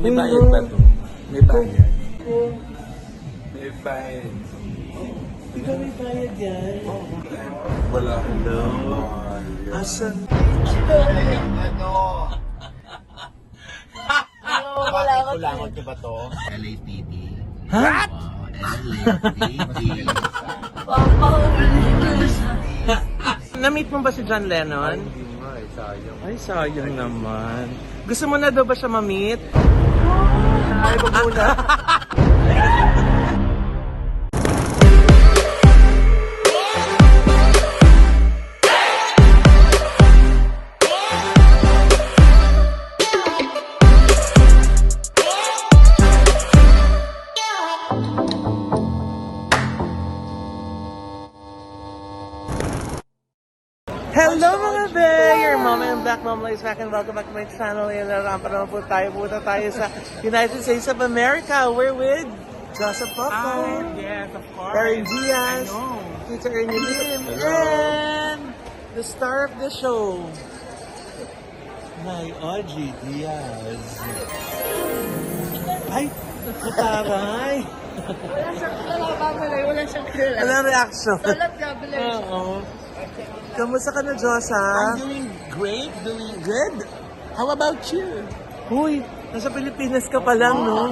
May bayad ba to? May bayad. May bayad. Di ba may bayad yan? Wala akong Hello? bayad. Asan? Wala ko langot niyo ba to? LAPD. Ha? LAPD. Na-meet mo ba si John Lennon? Hindi nga eh, sayang. Ay, sayang naman. Gusto mo na daw ba siya ma-meet? Ay, wag muna. Hello mga be! Your mama and black mama is back and welcome back to my channel. Rampa naman po tayo. Punta tayo sa United States of America. We're with Joseph Poco, Yes, of course. Erin Diaz, Tita Ernie Lim, and the star of the show, my Audrey Diaz. Ay! Mataray! Wala siyang kilala. Anong reaction? Salat gabalay siya. Oo. Kamusta ka na, Josa? I'm doing great, doing good. How about you? Uy, nasa Pilipinas ka pa lang, no?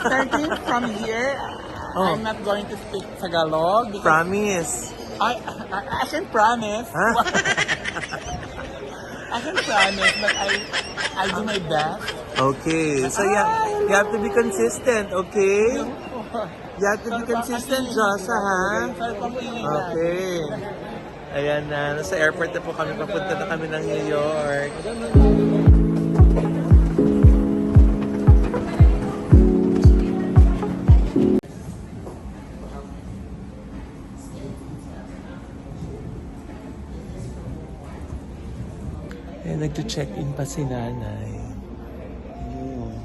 Starting from here, Oh. I'm not going to speak Tagalog. Because Promise. I can promise. Ha? I can promise, but I do my best. Okay, so you have to be consistent, okay? You have to be consistent, Josa, ha? Okay. Ayan na, nasa airport na po kami. Papunta na kami ng New York. Eh, nag-check-in pa si nanay. Ayun.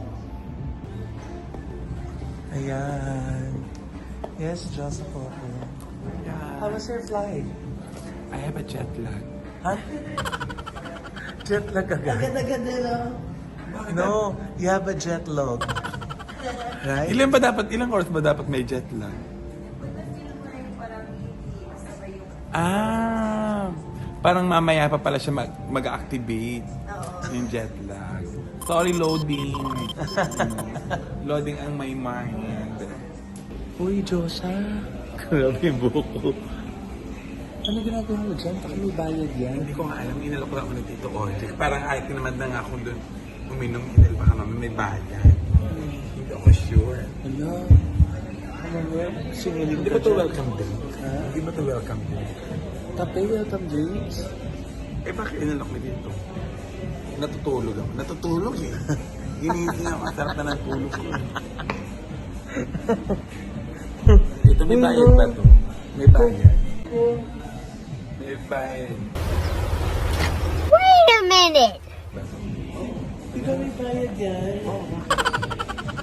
Ayan. Yes, Joseph. How was your flight? I have a jet lag. Ha? Jet lag agad? Agad-agad nila. No, you have a jet lag. Right? Ilang oras ba dapat may jet lag? Parang mamaya pa pala siya mag-activate yung jet lag. Sorry, loading. Loading ang my mind. Uy, Josa. Grabe yung buko. Ano ginagawa mo dyan? Baka may bayad yan. Hindi ko nga alam, inalok lang ako ng Tito Audrey. Parang ay, tinamad na nga ako doon uminom, inal baka naman may bayad. Hindi ako sure. Ano? Ano mo? Singiling Hindi ka ba ito dyan? welcome drink? Ha? Hindi ba ito welcome drink? Kape, welcome drinks. Eh bakit inalok na dito? Natutulog ako. Natutulog eh. Ginising ako. Ang sarap na ng tulog ko. Ito may bayad ba ito? May bayad. May bayad. Wait a minute! Di ba may bayad yan?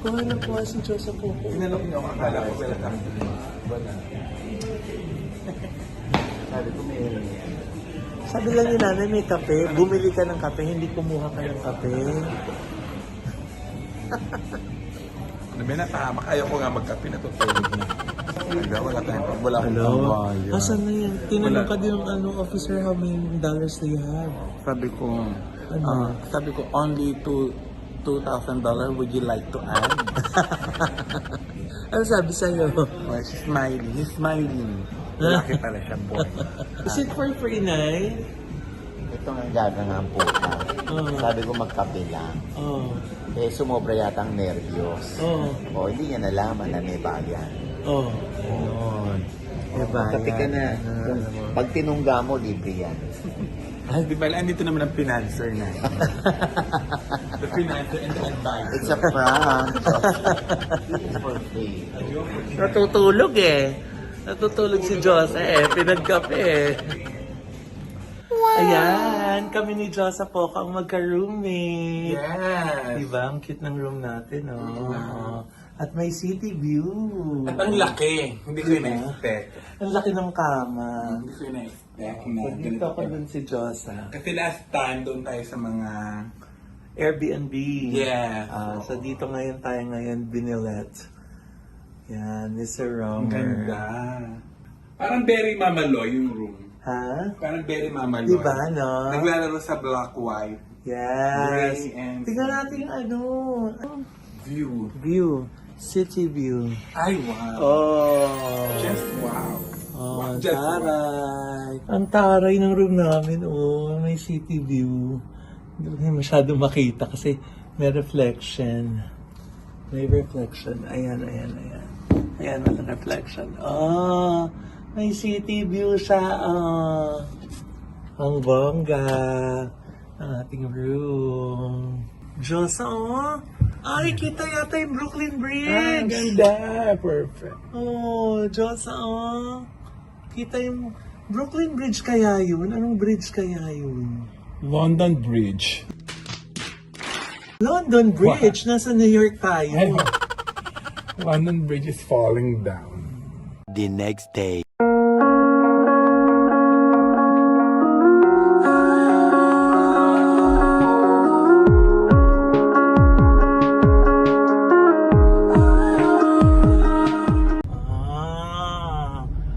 Kuha na po si Joseph po. Inalok niyo ako. Akala ko welcome drink. Wala. Sabi ko may Sabi lang ni nanay may kape. Bumili ka ng kape, hindi kumuha ka ng kape. Ano ba natahamak? Ayaw ko nga magkape. Natutulog na. Wala tayong wala akong pambayad. Asan na yan? Tinanong Wala. ka din ng officer how many dollars do you have? Sabi ko, only $2,000 would you like to add? Ano sabi sa'yo? Oh, she's smiling. He's smiling. Laki pala siya, boy. Is it for free, Nay? Ito nga gagangang puta. Sabi ko magkape lang. Oh. Eh, sumobra yata ang nervyos. Oh. O, hindi niya nalaman na may bayan. Oh. Yun. Diba? Kape ka na. Pag tinungga mo, libre yan. Ay, di ba, andito naman ang financer na. The financer and the advisor. It's a prank. It's for free. Natutulog eh. Natutulog si Josa eh. Pinagkape eh. Ayan, kami ni Josa po ang magka-roommate. Yes! Diba? Ang cute ng room natin, oh. At may city view. At ang laki. Hindi ko in-expect. Ang laki ng kama. Hindi ko in-expect na Pag dito ako dun si Josa. Kasi last time, doon tayo sa mga Airbnb. Yes. So dito ngayon tayo binilet. Yan, Mr. Ang Romer. ganda. Parang very mamaloy yung room. Ha? Parang very mamaloy. Diba, no? Naglalaro sa black-white. Yes. Gray and- Tingnan natin yung View. view. City view. Ay, wow. Oh. Just wow. Oh, Wow, just wow. taray. Ang taray ng room namin. Oh, may city view. Hindi ko masyado makita kasi may reflection. May reflection. Ayan. Ayan, may reflection. Oh, may city view siya. Oh. Ang bongga. Ang ating room. Diyos, oh. Ay, kita yata yung Brooklyn Bridge. Ganda. Perfect. Oh, Diyos, oh. Kita yung Brooklyn Bridge kaya yun? Anong bridge kaya yun? London Bridge. London Bridge. Nasa New York tayo. London Bridge is falling down. The next day.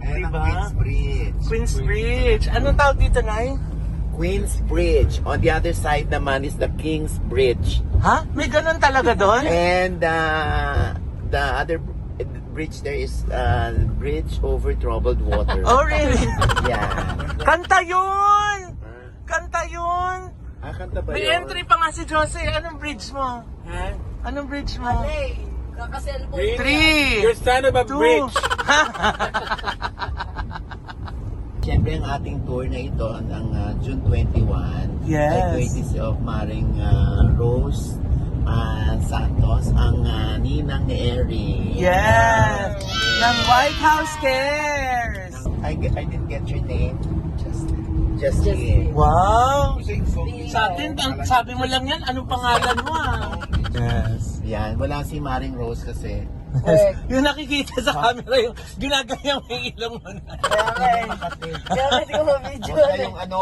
Diba? Bridge. Queens Bridge. Anong tawag dito, Nay? Queens Bridge. On the other side naman is the King's Bridge. Ha? May ganun talaga doon? And the other bridge there is bridge over troubled water. Oh, really? Yeah. Kanta yun! Kanta yun! Kanta ba May yun? entry pa nga si Jose. Anong bridge mo? Ha? Anong bridge mo? Kakaselfone. 3, You're son of a 2. bridge. Siyempre ang ating tour na ito ang June 21 Yes. ay courtesy of Maring Rose Santos, ang ninang ni Eric. Yes! Ng White House Cares! I didn't get your name. Justin. Wow! Sa atin, sabi mo lang yan, anong pangalan mo Yes. Yan, wala si Maring Rose kasi. Yung nakikita sa camera, yung ginagayang may ilong mo na. Kaya Makati. Kaya kasi ko ma-video. Huwag kayong ano.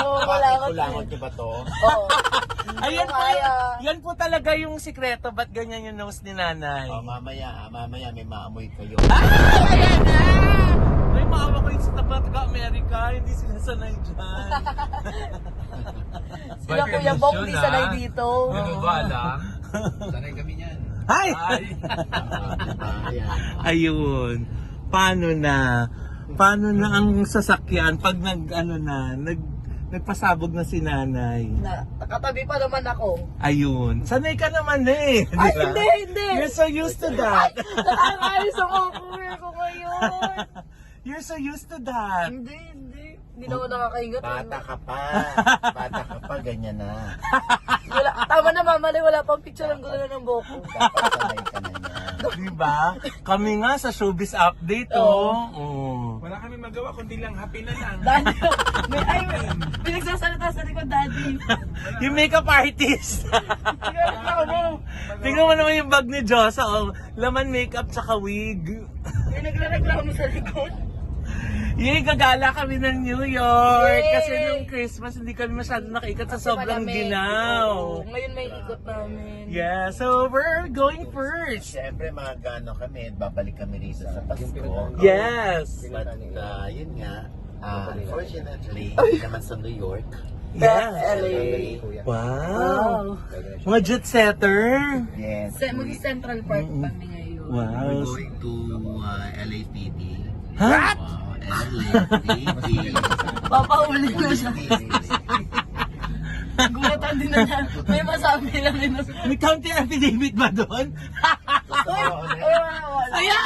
Wala ako. Kulangot niyo ba to? Oo. Ayan po, Kaya. yan po talaga yung sikreto, ba't ganyan yung nose ni nanay? Oh, mamaya may maamoy kayo. May maawa ko yung sa taga-Amerika, hindi sila sanay dyan. Sila Kuya Bong, di sanay dito. Sanay kami niyan. Ay! Ayan. Ayun. Paano na ang sasakyan pag nagpasabog na si nanay? Katabi pa naman ako. Ayun. Sanay ka naman eh. di Ay, ba? hindi. You're so used to that. Nakakaalis ako career ko ngayon. You're so used to that. Hindi. Hindi na ako nakakaingat. Bata ka pa, ganyan na. Tama na mama, wala pang picture ng gulo ng buhok ko. Dapat sanay ka na niyan. Diba? Kami nga sa showbiz update, oh. Wala kami magawa, kundi lang happy na lang. Daddy, may nagsasalita sa likod, Daddy. Yung makeup artist. Tingnan mo naman yung bag ni Josa, oh. Laman makeup tsaka wig. May nagreklamo sa likod. Yay, gagala kami ng New York. Yay! Kasi nung Christmas, hindi kami masyado nakaikat sa sobrang Malamig. ginaw. Oo, ngayon may ikot namin. Yeah, so we're going first. Siyempre, kami, babalik kami rito sa Pasko. Yes. But, yun nga, unfortunately, hindi naman sa New York. Yeah. LA. Wow. Mga jet setter. Yes. Mag-Central Park kami ngayon. Wow. We're going to LAPD. Ha? LAPD. Papauli na siya. Gulatan din na niya. May masabi lang din. May counter affidavit ba doon? Kaya,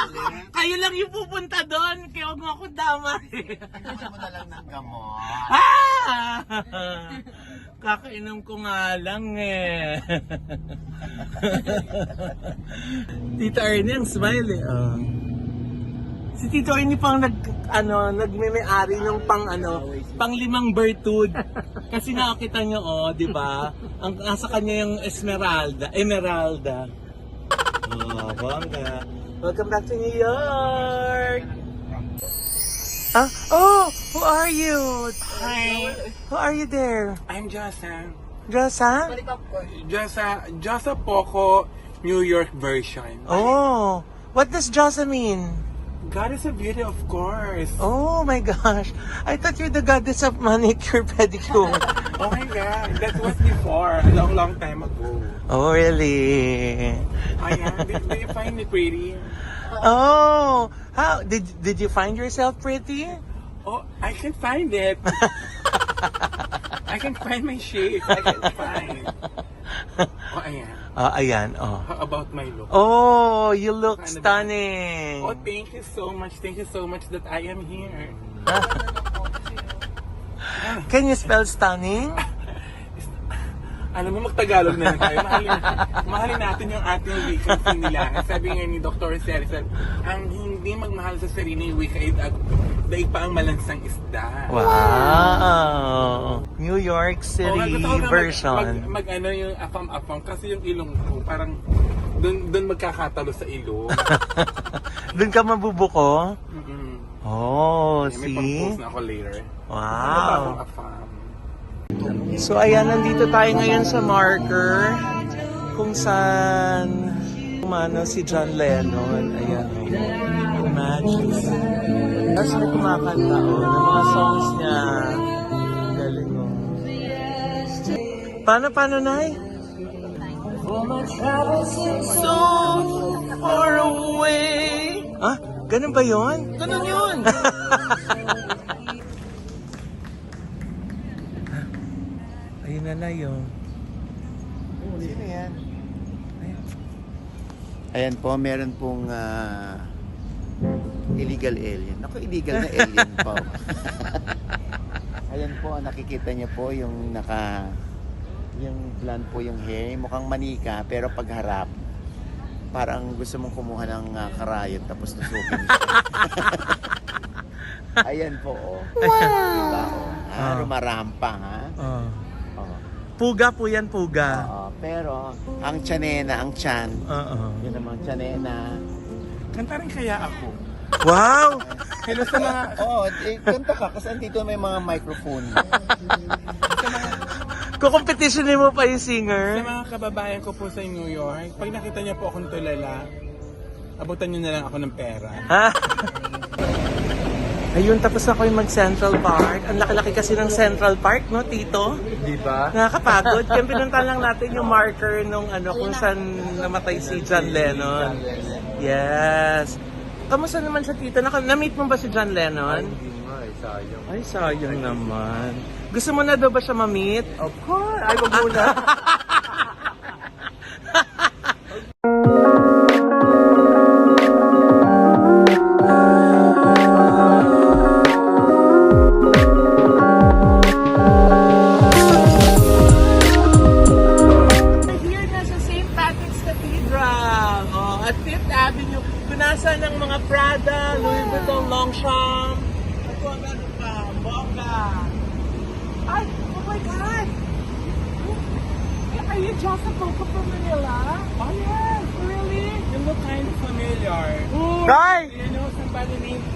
kayo lang yung pupunta doon. Kaya huwag mo ako dama. Gusto mo na lang ng gamot. Ah! Kakainom ko nga lang eh. Tita Ernie, ang smile eh. Oh. Si Tito Ernie pang nagme-may-ari ng pang 5 bertud. Kasi nakakita niyo di ba? Ang nasa kanya yung Emeralda. Oh, bongga. Welcome back to New York. Who are you? Hi. Who are you there? I'm Josa. Josa? Balik popcorn. Josa Poco New York version. Oh, what does Josa mean? Goddess of Beauty, of course. Oh my gosh. I thought you're the goddess of manicure, pedicure. Oh my God, that was before, a long time ago. Oh, really? Ayan, do you find me pretty? Oh, how did you find yourself pretty? Oh, I can find it. I can find my shape. I can find. Oh, ayan. Ayan, oh. How about my look? Oh, you look Ano ba? stunning. Oh, thank you so much. Thank you so much that I am here. Can you spell stunning? Alam mo, magtagalog na lang tayo. Mahalin natin yung ating wika nila. Sabi nga ni Dr. Cerizal, ang hindi magmahal sa sarili yung wika ay daig pa ang malansang isda. Wow. New York Oo, City gusto ko nga version. mag-ano yung afam-afam kasi yung ilong ko parang doon magkakatalo sa ilong. Doon ka mabubuko? Mm-mm. Oh, May see? pang-post na ako later. Ano ba Wow. akong afam? So ayan, nandito tayo ngayon sa marker kung saan umano si John Lennon. Ayan, imagine. Tapos may kumakanta ng mga songs niya. Galing mo. Paano, Nay? So far away. Ah, ganun ba yun? Ganun yun. Ayun na yun. Sino yan? Ayan po, meron pong illegal alien. Ako, illegal na alien po. Ayan po, nakikita niyo po yung yung blonde po yung hair. Mukhang manika, pero pagharap, parang gusto mong kumuha ng karayot tapos tusupin siya. Ayan po, oh. Diba, oh. Rumarampa, ha? Oh. Puga po yan, puga. Oo, pero ang tiyanena, ang tiyan, Oo. yun namang tiyanena. Kanta rin kaya ako. Wow! Hello sa mga... Oo, kanta ka kasi andito may mga microphone. Kukompetitionin mo pa yung Sa singer? mga kababayan ko po sa New York, pag nakita niyo po akong tulala, abutan niyo na lang ako ng pera. Ha? Ayun, tapos ako yung mag-Central Park. Ang laki-laki kasi ng Central Park, no, Tito? Di ba? Nakakapagod. Kaya pinunta lang natin yung marker nung kung saan namatay si John Lennon. Yes. Kamusta naman siya, Tito? Na-meet mo ba si John Lennon? Sayang. Ay, sayang naman. Gusto mo na daw ba siya ma-meet? Of course, ay wag muna. Here na sa St. Patrick's Cathedral. Oh, at Fifth Avenue. Punasan ng mga Prada, Louis Vuitton, Longchamp. At kung ano pa, Mocha. Ay, oh my God! Are you Joseph Coco from Manila? Oh yes, really? You look kind of familiar. Right! Do you know somebody named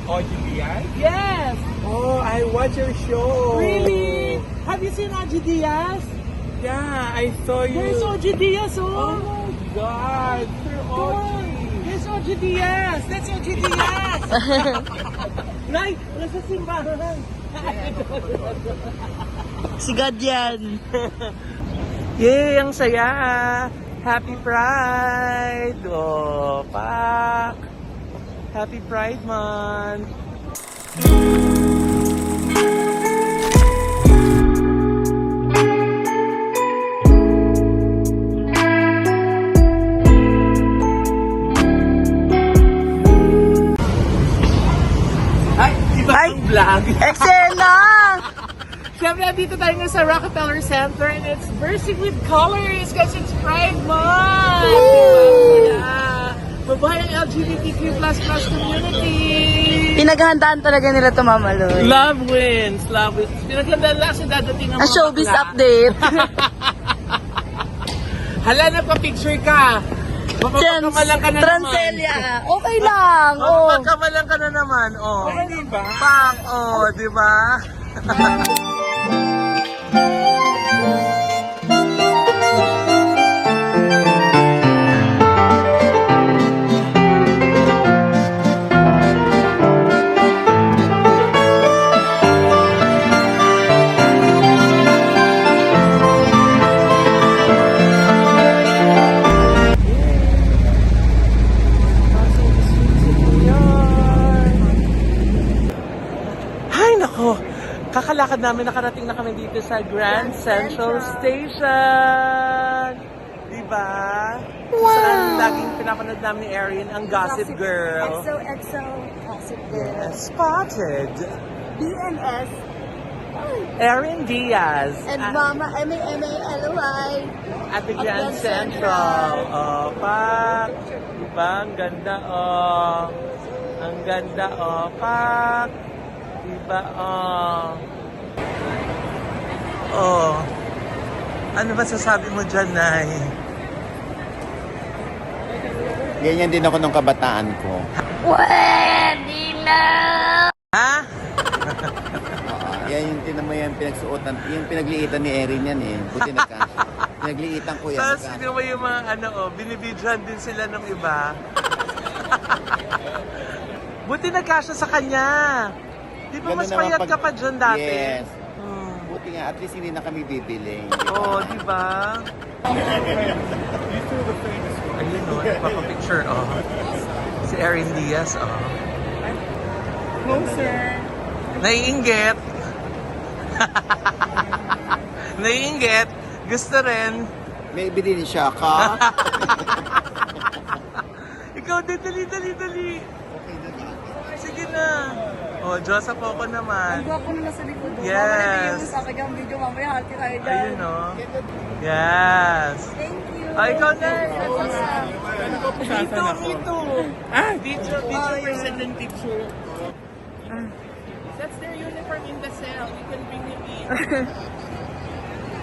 Oji Diaz? Yes! Oh, I watch your show. Really? Have you seen Oji Diaz? Yeah, I saw you. There's Oji Diaz, Oh oh! my God, Sir Oji. There's Oji Diaz! That's Oji Diaz! Nay, nasa simbahan. Si God yan. Yay, ang saya! Happy Pride! Oh, pak! Happy Pride Month! Ay, iba ang vlog. Excella! Siyempre, dito tayo nga sa Rockefeller Center and it's bursting with colors kasi it's Pride Month! Yeah. Mabuhay ang LGBTQ++ community! Pinaghahandaan talaga nila ito, Mama Loy. Love wins! Love wins! Pinaglandaan lang kasi dadating ang A mga showbiz bakla. update. Hala na pa picture ka! Mapapagkamalang ka na naman! Transelia. Okay lang. Oh. Mapapagkamalang ka na naman, oh. Ay, di ba? Pak, oh, di ba? lakad namin, nakarating na kami dito sa Grand Central Station. Diba? Wow! Saan laging pinapanood namin ni Erin, ang Gossip Girl. XOXO Gossip Girl. Yes, spotted. BNS. Erin Diaz. And Mama M-A-M-A-L-Y. At the Grand Central. Oh, Pak. Diba? Ang ganda, oh. Ang ganda, oh. Pak. Diba, oh. Oh. Ano ba sasabi mo dyan, Nay? Ganyan din ako nung kabataan ko. Pwede na! Ha? Yan yung tinan mo yan, pinagsuotan, yung pinagliitan ni Erin yan eh. Buti nagkasya. Pinagliitan ko yan. So, nagkasya. sino ba yung mga ano, oh, binibidyohan din sila ng iba? Buti nagkasya sa kanya. Di ba Ganun mas naman payat pag- ka pa dyan dati? Yes. Hmm. Buti nga, at least hindi na kami bibili. Oo, di ba? Ayun, oh, nagpapapicture, oh. Si Erin Diaz, oh. Closer. Naiinggit. Naiinggit. Gusto rin. May bilhin siya ka. Ikaw din, dali. Sige na. Oh, Diyosa po ako naman. Ang gwapo na nasa likod. Yes. Mamaya yung sa akin yung video, mamaya hati tayo dyan. Ayun, oh. Yes. Thank you. Oh, ikaw na. Me too. Ah, Picture person and picture. that's their uniform in the cell. You can bring him in.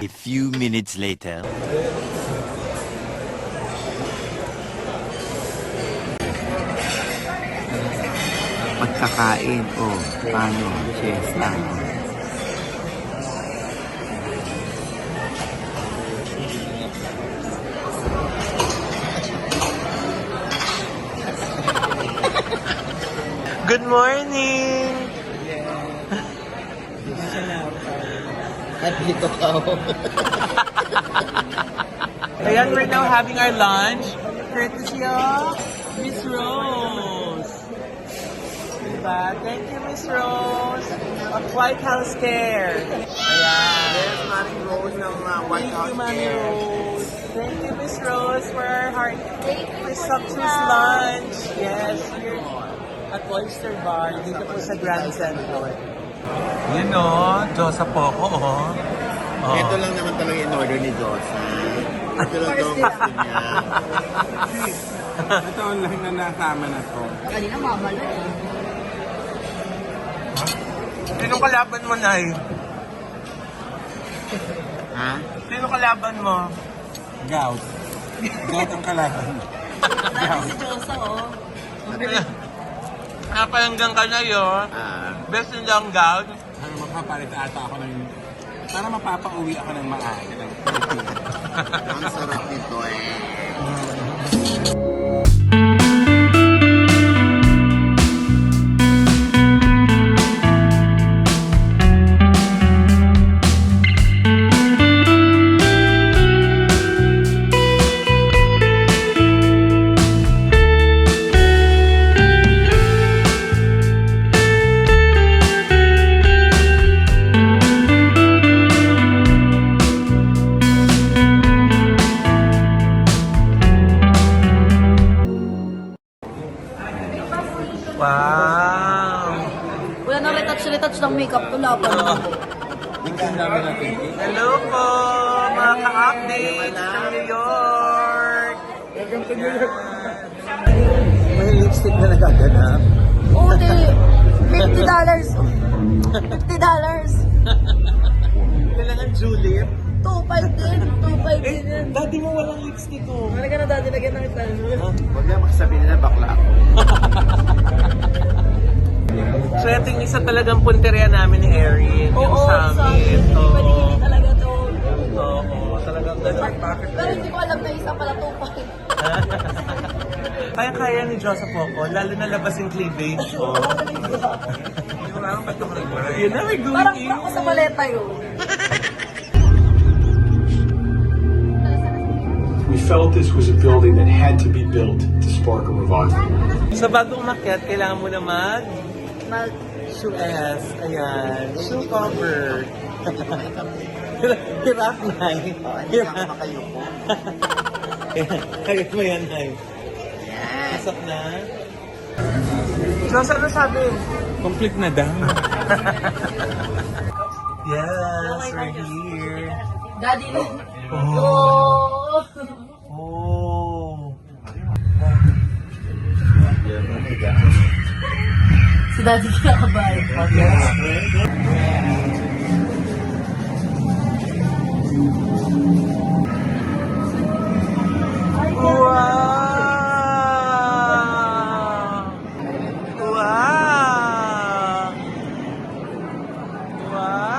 A few minutes later. Pagkakain, oh, paano? Siesta. Good morning. At dito ka. Ayan, we're now having our lunch. Courtesy of Miss Rose. Diba? Thank you, Miss Rose. Of White House Care. Ayan. Yes, Maring Rose ng White Thank House you, Mami Care. Rose. Thank you, Miss Rose, for our heart. Thank you, Sumptuous lunch. Yes, here at Oyster Bar, dito po sa Grand Central. Yun o, Diyosa po ako, oh. Ito lang naman talaga in order ni Josa. Ito lang daw gusto niya. Ito lang na nasama na to. Kanina mamalo. Sino kalaban mo, Nay? Ha? Sino kalaban mo? Gout. Gout ang kalaban. Dati si Josa, oh. Napalanggang ka na yun. Best in long gown. Para mapapalit ata ako ng... Para mapapauwi ako ng maaga ng Ang sarap nito eh. Wow! Wala na retouch ng makeup ko laban. Hello po, mga ka-updates from New York! May lipstick na nagaganap. Oo, di. $50. $50. Kailangan julep. 2.5 din. 2.5 din yan. Daddy mo walang lipstick ko. Wala ka na dati lagyan ng itan. Huwag na makasabihin nila bakla ako. So, ito yung isa talagang punteriya namin ni Erin. Yung Oo, summit. Oo. Paligid talaga to. Oo, talagang ganun. Pero hindi ko alam na isa pala 2.5. Kaya ni Diyosa po ko, lalo na labas yung cleavage ko. You're never going Parang in. ako sa maleta yun. We felt this was a building that had to be built to spark a revival. Sa bagong makyat, kailangan mo na mag... Shoes. Ayan. Shoe cover. Hirap na. Hindi ka makayuko. Kaya mo yan, Nay. Yan. Pasok na. So, ano sabi? Complete na daw. Yes, we're here. Daddy, Oh. oh! Oh. Si Daddy kinakabahan. Wow! Wow! Wow!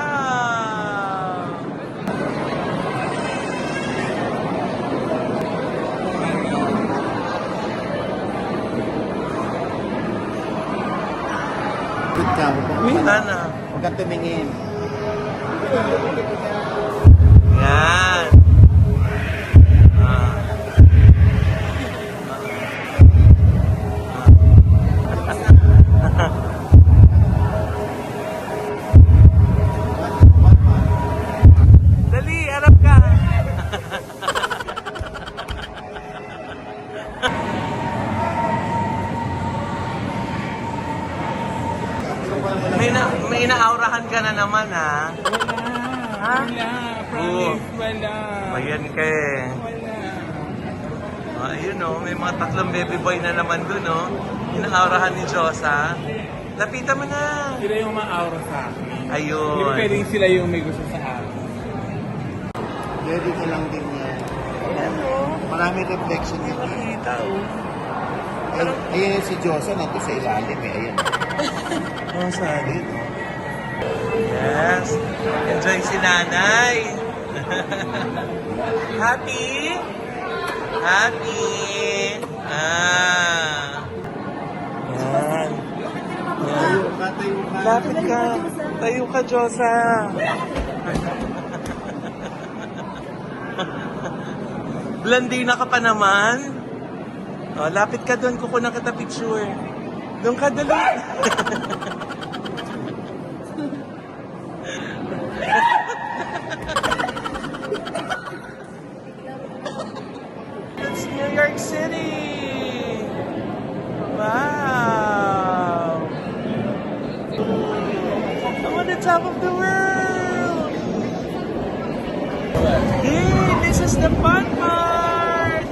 Good ka. Wala na. Huwag kang tumingin. Yan. Ah. Dali, harap ka. May inaaurahan ka na naman, ha? Ha? Wala. Promise, wala. Ayan ka eh. Ayun oh, may mga tatlong baby boy na naman dun oh. Inaaurahan ni Josa. Lapitan mo na. Sila yung ma-aura sa akin. Hindi Ayun. pwedeng sila yung may gusto sa akin. Ready ka lang din yan. Marami reflection yun. Nakita oh. Ayan si Josa nandun sa ilalim eh. Ayan. Oh, saan? Yes. Enjoy si nanay. Happy? Happy? Ah. Yan. Yan. Tayo ka. Lapit ka. Tayo ka, Josa. Blandina ka pa naman. Oh, lapit ka doon. Kukunan kita picture. Doon ka, dali. It's New York City. Wow. I'm on the top of the world. Hey, this is the fun part.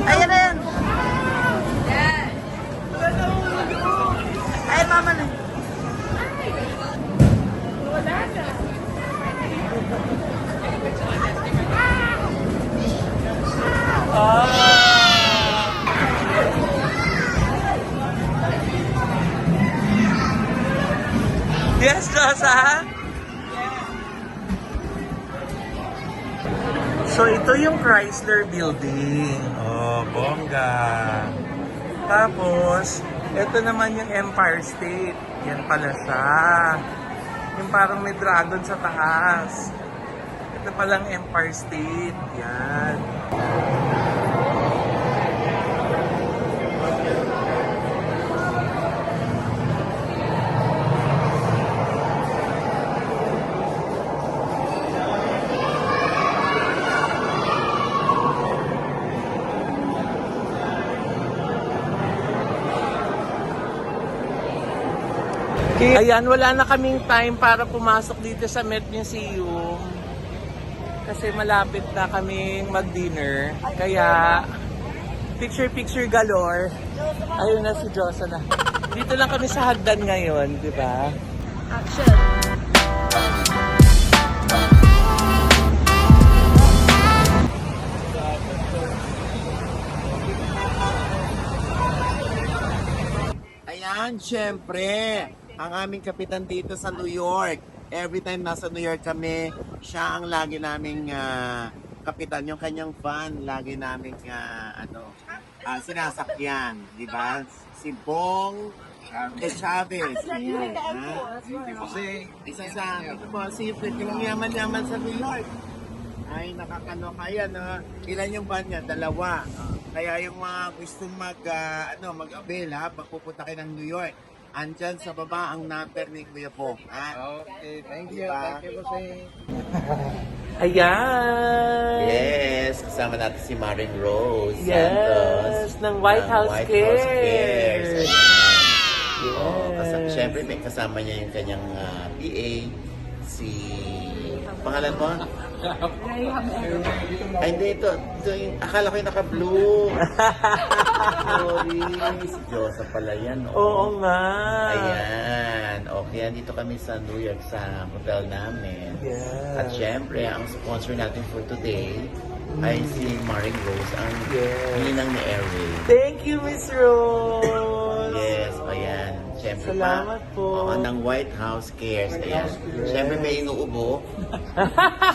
Ayan na yan! Ayan, mama na. Yes, Josa? So, ito yung Chrysler Building. Oh, bongga. Tapos, ito naman yung Empire State. Yan pala siya. Yung parang may dragon sa taas. Ito palang Empire State. Yan. Ayan, wala na kaming time para pumasok dito sa Met Museum. Kasi malapit na kaming mag-dinner. Kaya, picture-picture galore. Ayun na si Josa na. Dito lang kami sa hagdan ngayon, di ba? Action! Ayan, syempre, ang aming kapitan dito sa New York. Every time nasa New York kami, siya ang lagi naming kapitan. Yung kanyang van, lagi naming sinasakyan. Di ba? Si Bong Chavez. Ayan, ha? Kasi isa sa, ito po, secret, yung yaman-yaman sa New York. Ay, nakakaloka yan. Ilan yung van niya? 2. Kaya yung mga gusto mag-avail ha, pag pupunta kayo ng New York, andyan sa baba ang number ni Kuya Pong. Okay, thank you. Thank you, Ayan! Yes, kasama natin si Maring Rose Yes, Santos ng White House Cares. Yes. Siyempre, may kasama niya yung kanyang PA, si... Pangalan mo? Ay, hindi. Ito yung, akala ko yung naka-blue. Sorry. Si Josa pala yan. Oo nga. Ayan. Okay, andito kami sa New York sa hotel namin. Yes. At syempre, ang sponsor natin for today ay si Maring Rose, ang ninang ni Airway. Thank you, Miss Rose. Yes, ayan. Syempre Salamat po. ng White House Cares. Ayan. Syempre may inuubo.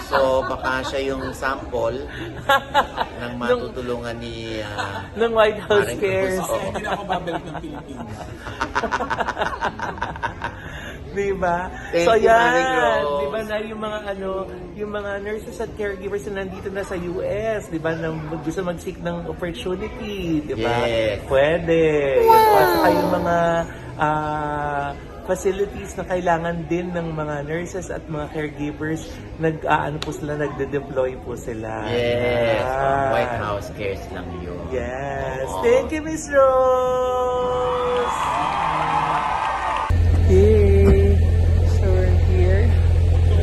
So, baka siya yung sample ng matutulungan ni ng White House Maring Cares. Rose. Oo. Hindi na ako babalik ng Pilipinas. Diba? Thank So you, Maring yan, Rose. diba na yung mga nurses at caregivers na nandito na sa US, diba, na gusto mag-seek ng opportunity, diba? Yes. Pwede. Wow. At saka yung mga facilities na kailangan din ng mga nurses at mga caregivers, nagde-deploy po sila. Yes. Yan. White House Cares lang yun. Yes. Oo. Thank you, Miss Rose. Hey, so we're here.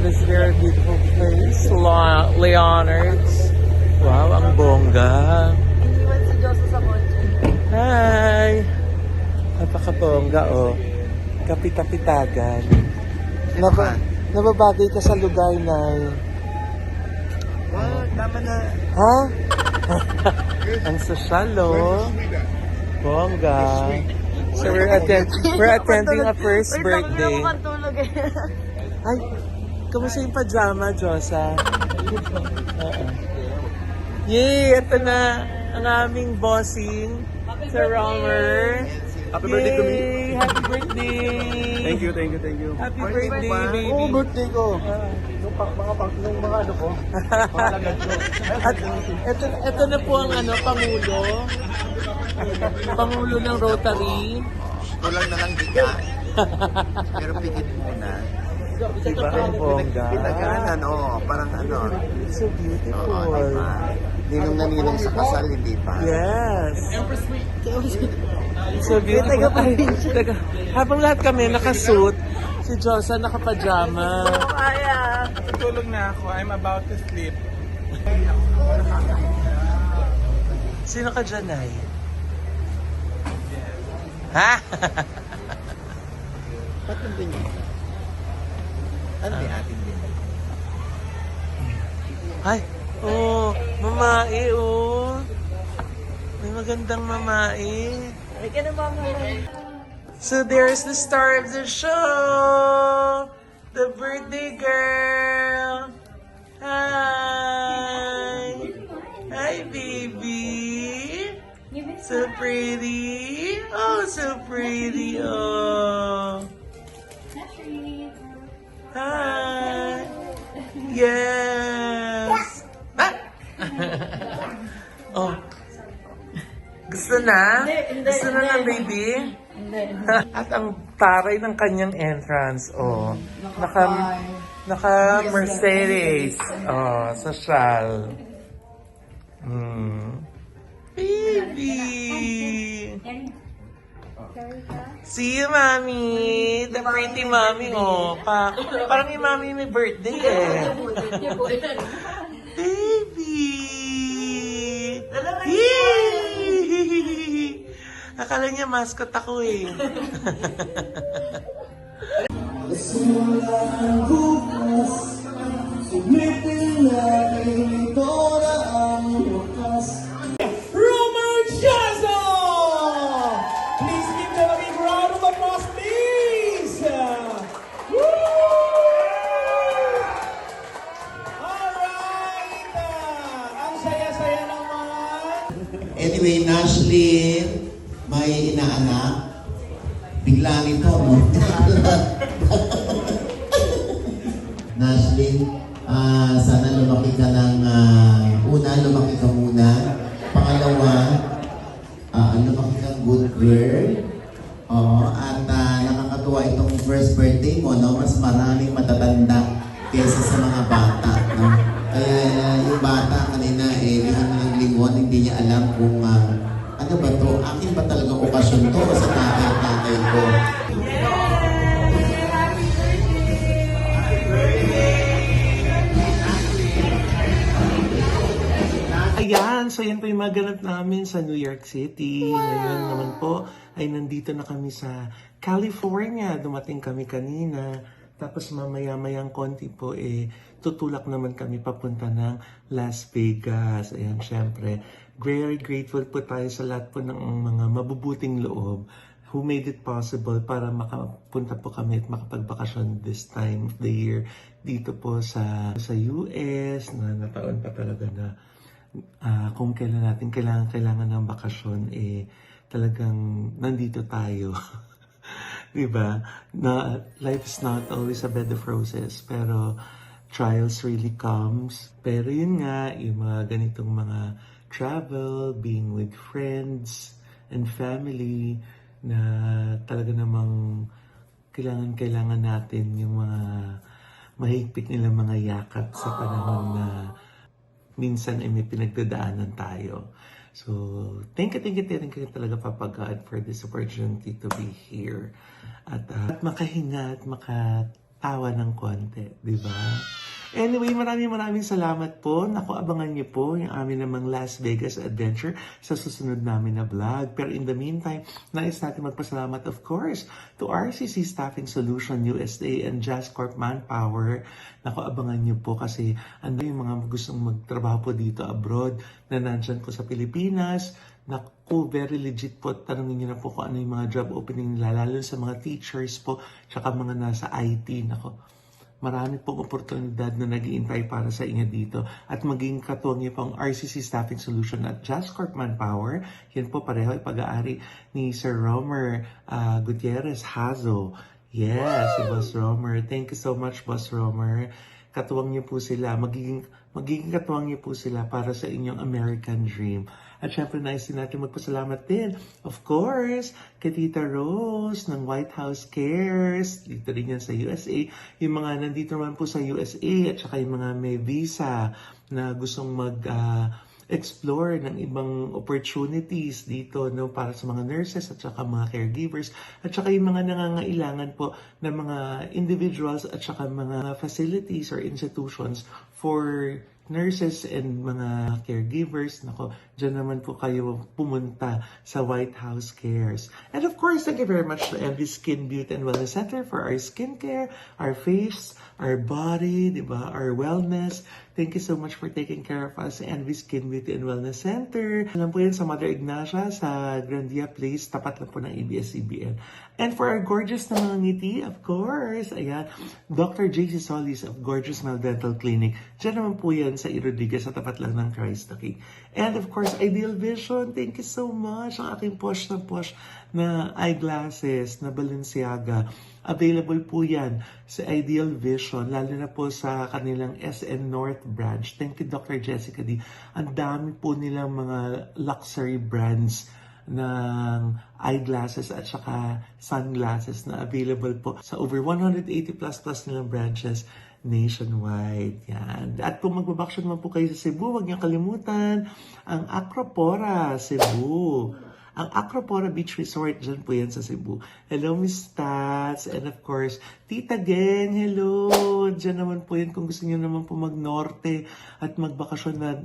This very beautiful place, Leonard's. Wow, ang bongga. Iniwan si Joso sa kotse. Hi! Napaka-bongga, oh. Kapit-kapitagan. Nababagay ka sa lugar, Nay. Wow, tama na. Ha? Ang sosyal, oh. Bongga. So we're attending a first birthday. Wait lang, hindi ako matulog eh. Ay, kamusta yung pajama, Josa? Yay! Ito na ang aming bossing sa Romer. Happy birthday to me. Yay! Happy birthday! Thank you. Happy birthday, baby! birthday ko. Nung mga ano ko, At ito na po ang Pangulo. Pangulo ng Rotary. Kulang na lang bigat. Pero pigit muna. Diba ang bongga? Pinaganan, parang It's so beautiful. diba? Ninong na ninong sa kasal, hindi pa. Yes. So beautiful. Ay, teka. Habang lahat kami nakasuit, si Josa nakapajama. Kaya. Tutulog na ako. I'm about to sleep. Sino ka dyan, Nay? Ha? Ba't nandun yun? Ano may atin din? Ay, mamae, May magandang mamae. Ay, ka na mama. So there's the star of the show, the birthday girl. Hi. Hi, baby. So pretty. Oh, so pretty. Oh. Hi. Yes. Ah. Oh. Gusto na? Gusto na ng baby? At ang taray ng kanyang entrance, naka Mercedes, social. Baby! See you, Mommy! The pretty Mommy, parang yung Mommy may birthday, Baby! Yay! Akala niya mascot ako, Romer Jazo! Please give them a big round of applause, please! Woo! Alright! Ang saya-saya naman! Anyway, Nashlyn, may inaanak. Bigla nito, no? Nashlyn, sana lumaki ka ng maraming matatanda kaysa sa mga bata. No? Kaya yung bata kanina, bigyan mo ng limon, hindi niya alam kung ano ba to, akin ba talagang okasyon to o sa tatay ko. Ayan, so yan po yung mga ganap namin sa New York City. Ngayon naman po ay nandito na kami sa California. Dumating kami kanina. Tapos mamaya-mayang konti po tutulak naman kami papunta ng Las Vegas. Ayan, syempre. Very grateful po tayo sa lahat po ng mga mabubuting loob who made it possible para makapunta po kami at makapagbakasyon this time of the year dito po sa US na nataon pa talaga na kung kailan natin kailangan ng bakasyon, talagang nandito tayo. Diba? Na, life is not always a bed of roses, pero trials really comes. Pero yun nga, yung mga ganitong mga travel, being with friends and family, na talaga namang kailangan natin yung mga mahigpit nilang mga yakap sa panahon na minsan ay may pinagdadaanan tayo. So, thank you talaga, Papa God, for this opportunity to be here. At makahinga at makatawa ng konti, di ba? Anyway, maraming salamat po. Naku, abangan niyo po yung amin namang Las Vegas adventure sa susunod namin na vlog. Pero in the meantime, nais natin magpasalamat, of course, to RCC Staffing Solution USA and Jazz Corp Manpower. Naku, abangan niyo po kasi ano yung mga gustong magtrabaho po dito abroad na nandyan po sa Pilipinas. Naku, very legit po. Tanungin niyo na po kung ano yung mga job opening nila, lalo sa mga teachers po, tsaka mga nasa IT. Naku, marami pong oportunidad na nag-iintay para sa inyo dito. At maging katuwang niyo pong RCC Staffing Solution at Jazz Corp Manpower. Yan po pareho ay pag-aari ni Sir Romer Gutierrez Hazo. Yes, si Boss Romer. Thank you so much, Boss Romer. Katuwang niyo po sila. Magiging katuwang niyo po sila para sa inyong American Dream. At syempre, nais din natin magpasalamat din, of course, kay Tita Rose ng White House Cares. Dito rin yan sa USA. Yung mga nandito naman po sa USA at saka yung mga may visa na gustong explore ng ibang opportunities dito, no, para sa mga nurses at saka mga caregivers at saka yung mga nangangailangan po ng mga individuals at saka mga facilities or institutions for nurses and mga caregivers. Nako, dyan naman po kayo pumunta sa White House Cares. And of course, thank you very much to MV Skin Beauty and Wellness Center for our skincare, our face, our body, diba? Our wellness. Thank you so much for taking care of us, MV Skin Beauty and Wellness Center. Alam po yan sa Mother Ignacia, sa Grandia Place, tapat lang po ng ABS-CBN. And for our gorgeous na mga ngiti, of course, ayan, Dr. JC Solis of Gorgeous Smile Dental Clinic. Diyan naman po yan sa Rodriguez, sa tapat lang ng Christ the King. And of course, Ideal Vision, thank you so much. Ang aking posh na eyeglasses na Balenciaga. Available po yan sa Ideal Vision, lalo na po sa kanilang SM North branch. Thank you, Dr. Jessica D. Ang dami po nilang mga luxury brands ng eyeglasses at saka sunglasses na available po sa over 180 plus nilang branches nationwide. Yan. At kung magbabakasyon naman po kayo sa Cebu, huwag niyo kalimutan ang Acropora Cebu. Ang Acropora Beach Resort, dyan po yan sa Cebu. Hello, Miss Tats. And of course, Tita Gen, hello. Dyan naman po yan kung gusto niyo naman po mag-norte at magbakasyon na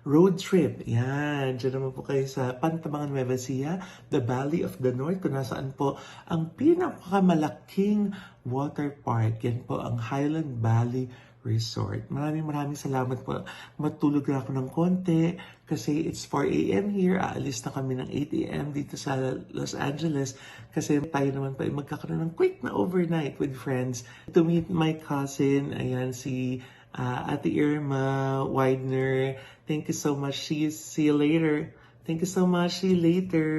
road trip. Yan. Diyan naman po kayo sa Pantabangan, Nueva Ecija, the Valley of the North, kung nasaan po ang pinakamalaking water park. Yan po ang Highland Valley Resort. Maraming salamat po. Matulog na ako ng konti kasi it's 4 a.m. here. Aalis na kami ng 8 a.m. dito sa Los Angeles kasi tayo naman pa ay magkakaroon ng quick na overnight with friends to meet my cousin. Ayan, si Ate Irma Widener. Thank you so much. See you later. Thank you so much. See you later.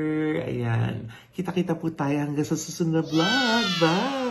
Ayan. Kita-kita po tayo hanggang sa susunod na vlog. Bye!